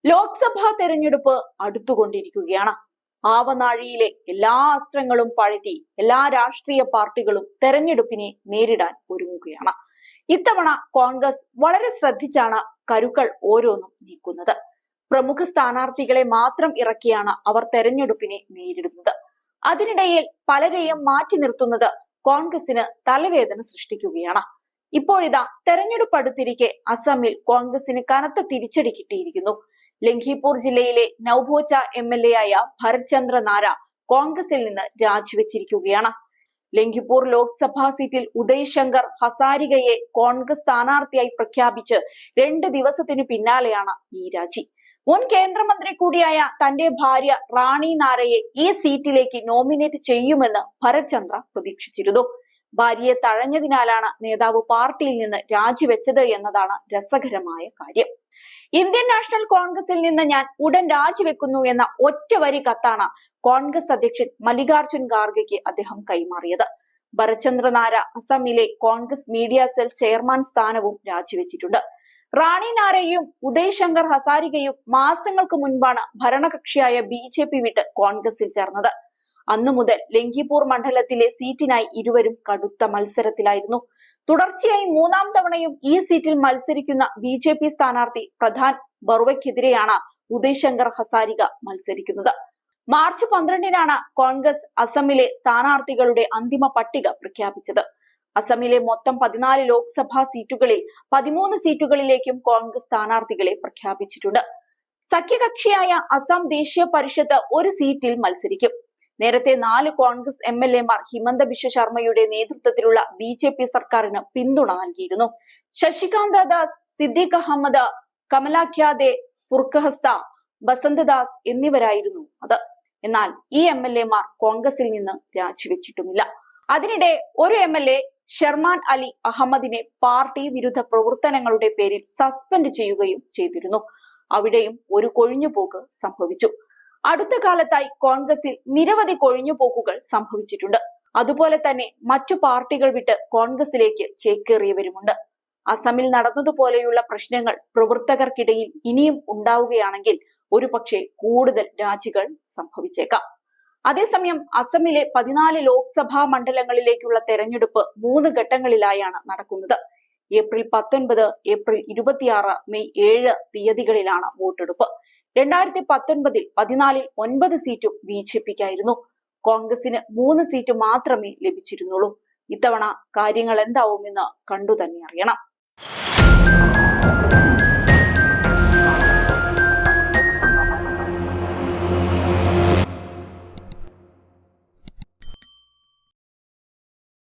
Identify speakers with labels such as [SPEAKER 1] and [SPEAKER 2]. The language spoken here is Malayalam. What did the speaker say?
[SPEAKER 1] ലോക്സഭാ തെരഞ്ഞെടുപ്പ് അടുത്തുകൊണ്ടിരിക്കുകയാണ്. ആവനാഴിയിലെ എല്ലാ അസ്ത്രങ്ങളും പഴറ്റി എല്ലാ രാഷ്ട്രീയ പാർട്ടികളും തെരഞ്ഞെടുപ്പിനെ നേരിടാൻ ഒരുങ്ങുകയാണ്. ഇത്തവണ കോൺഗ്രസ് വളരെ ശ്രദ്ധിച്ചാണ് കരുക്കൾ ഓരോന്നും നീക്കുന്നത്. പ്രമുഖ സ്ഥാനാർത്ഥികളെ മാത്രം ഇറക്കിയാണ് അവർ തെരഞ്ഞെടുപ്പിനെ നേരിടുന്നത്. അതിനിടയിൽ പലരെയും മാറ്റി നിർത്തുന്നത് കോൺഗ്രസിന് തലവേദന സൃഷ്ടിക്കുകയാണ്. ഇപ്പോഴിതാ തെരഞ്ഞെടുപ്പ് അടുത്തിരിക്കെ അസമിൽ കോൺഗ്രസിന് കനത്ത തിരിച്ചടി കിട്ടിയിരിക്കുന്നു. ലംഘിപൂർ ജില്ലയിലെ നൌഭോച്ച MLA ആയ ഭരത് ചന്ദ്ര നാര കോൺഗ്രസിൽ നിന്ന് രാജിവെച്ചിരിക്കുകയാണ്. ലംഘിപൂർ ലോക്സഭാ സീറ്റിൽ ഉദയ് ശങ്കർ ഹസാരികയെ കോൺഗ്രസ് സ്ഥാനാർത്ഥിയായി പ്രഖ്യാപിച്ച് 2 ദിവസത്തിനു പിന്നാലെയാണ് ഈ രാജി. മുൻ കേന്ദ്രമന്ത്രി കൂടിയായ തന്റെ ഭാര്യ റാണി നാരയെ ഈ സീറ്റിലേക്ക് നോമിനേറ്റ് ചെയ്യുമെന്ന് ഭരത് ചന്ദ്ര പ്രതീക്ഷിച്ചിരുന്നു. ഭാര്യയെ തഴഞ്ഞതിനാലാണ് നേതാവ് പാർട്ടിയിൽ നിന്ന് രാജിവെച്ചത് എന്നതാണ് രസകരമായ കാര്യം. ഇന്ത്യൻ നാഷണൽ കോൺഗ്രസിൽ നിന്ന് ഞാൻ ഉടൻ രാജിവെക്കുന്നു എന്ന ഒറ്റവരി കത്താണ് കോൺഗ്രസ് അധ്യക്ഷൻ മല്ലികാർജുൻ ഖാർഗെക്ക് അദ്ദേഹം കൈമാറിയത്. ഭരത്ചന്ദ്ര നാര അസമിലെ കോൺഗ്രസ് മീഡിയ സെൽ ചെയർമാൻ സ്ഥാനവും രാജിവെച്ചിട്ടുണ്ട്. റാണി നാരയും ഉദയ് ശങ്കർ ഹസാരികയും മാസങ്ങൾക്ക് മുൻപാണ് ഭരണകക്ഷിയായ BJP വിട്ട് കോൺഗ്രസിൽ ചേർന്നത്. അന്നു മുതൽ ലംഘിപൂർ മണ്ഡലത്തിലെ സീറ്റിനായി ഇരുവരും കടുത്ത മത്സരത്തിലായിരുന്നു. തുടർച്ചയായി 3ാം തവണയും ഈ സീറ്റിൽ മത്സരിക്കുന്ന BJP സ്ഥാനാർത്ഥി പ്രധാൻ ബറുവയ്ക്കെതിരെയാണ് ഉദയ് ശങ്കർ ഹസാരിക മത്സരിക്കുന്നത്. മാർച്ച് 12-നാണ് കോൺഗ്രസ് അസമിലെ സ്ഥാനാർത്ഥികളുടെ അന്തിമ പട്ടിക പ്രഖ്യാപിച്ചത്. അസമിലെ മൊത്തം 14 ലോക്സഭാ സീറ്റുകളിൽ 13 സീറ്റുകളിലേക്കും കോൺഗ്രസ് സ്ഥാനാർത്ഥികളെ പ്രഖ്യാപിച്ചിട്ടുണ്ട്. സഖ്യകക്ഷിയായ അസം ദേശീയ പരിഷത്ത് ഒരു സീറ്റിൽ മത്സരിക്കും. നേരത്തെ 4 കോൺഗ്രസ് MLA മാർ ഹിമന്ത ബിശ്വ ശർമ്മയുടെ നേതൃത്വത്തിലുള്ള BJP സർക്കാരിന് പിന്തുണ നൽകിയിരുന്നു. ശശികാന്ത ദാസ്, സിദ്ദീഖ് അഹമ്മദ്, കമലാഖ്യാദെ, ഫുർഖഹസ്ത, ബസന്തദാസ് എന്നിവരായിരുന്നു അത്. എന്നാൽ ഈ MLA മാർ കോൺഗ്രസിൽ നിന്ന് രാജിവെച്ചിട്ടുമില്ല. അതിനിടെ ഒരു MLA ഷെർമാൻ അലി അഹമ്മദിനെ പാർട്ടി വിരുദ്ധ പ്രവർത്തനങ്ങളുടെ പേരിൽ സസ്പെൻഡ് ചെയ്യുകയും ചെയ്തിരുന്നു. അവിടെയും ഒരു കൊഴിഞ്ഞുപോക്ക് സംഭവിച്ചു. അടുത്ത കാലത്തായി കോൺഗ്രസിൽ നിരവധി കൊഴിഞ്ഞുപോക്കുകൾ സംഭവിച്ചിട്ടുണ്ട്. അതുപോലെ തന്നെ മറ്റു പാർട്ടികൾ വിട്ട് കോൺഗ്രസിലേക്ക് ചേക്കേറിയവരുമുണ്ട്. അസമിൽ നടന്നതുപോലെയുള്ള പ്രശ്നങ്ങൾ പ്രവർത്തകർക്കിടയിൽ ഇനിയും ഉണ്ടാവുകയാണെങ്കിൽ ഒരുപക്ഷെ കൂടുതൽ രാജികൾ സംഭവിച്ചേക്കാം. അതേസമയം അസമിലെ 14 ലോക്സഭാ മണ്ഡലങ്ങളിലേക്കുള്ള തെരഞ്ഞെടുപ്പ് 3 ഘട്ടങ്ങളിലായാണ് നടക്കുന്നത്. ഏപ്രിൽ 19, ഏപ്രിൽ 26, മെയ് 7 തീയതികളിലാണ് വോട്ടെടുപ്പ്. 2019-ൽ 14-ൽ 9 സീറ്റും BJPക്കായിരുന്നു. കോൺഗ്രസിന് 3 സീറ്റ് മാത്രമേ ലഭിച്ചിരുന്നുള്ളൂ. ഇത്തവണ കാര്യങ്ങൾ എന്താവുമെന്ന് കണ്ടു തന്നെ അറിയണം.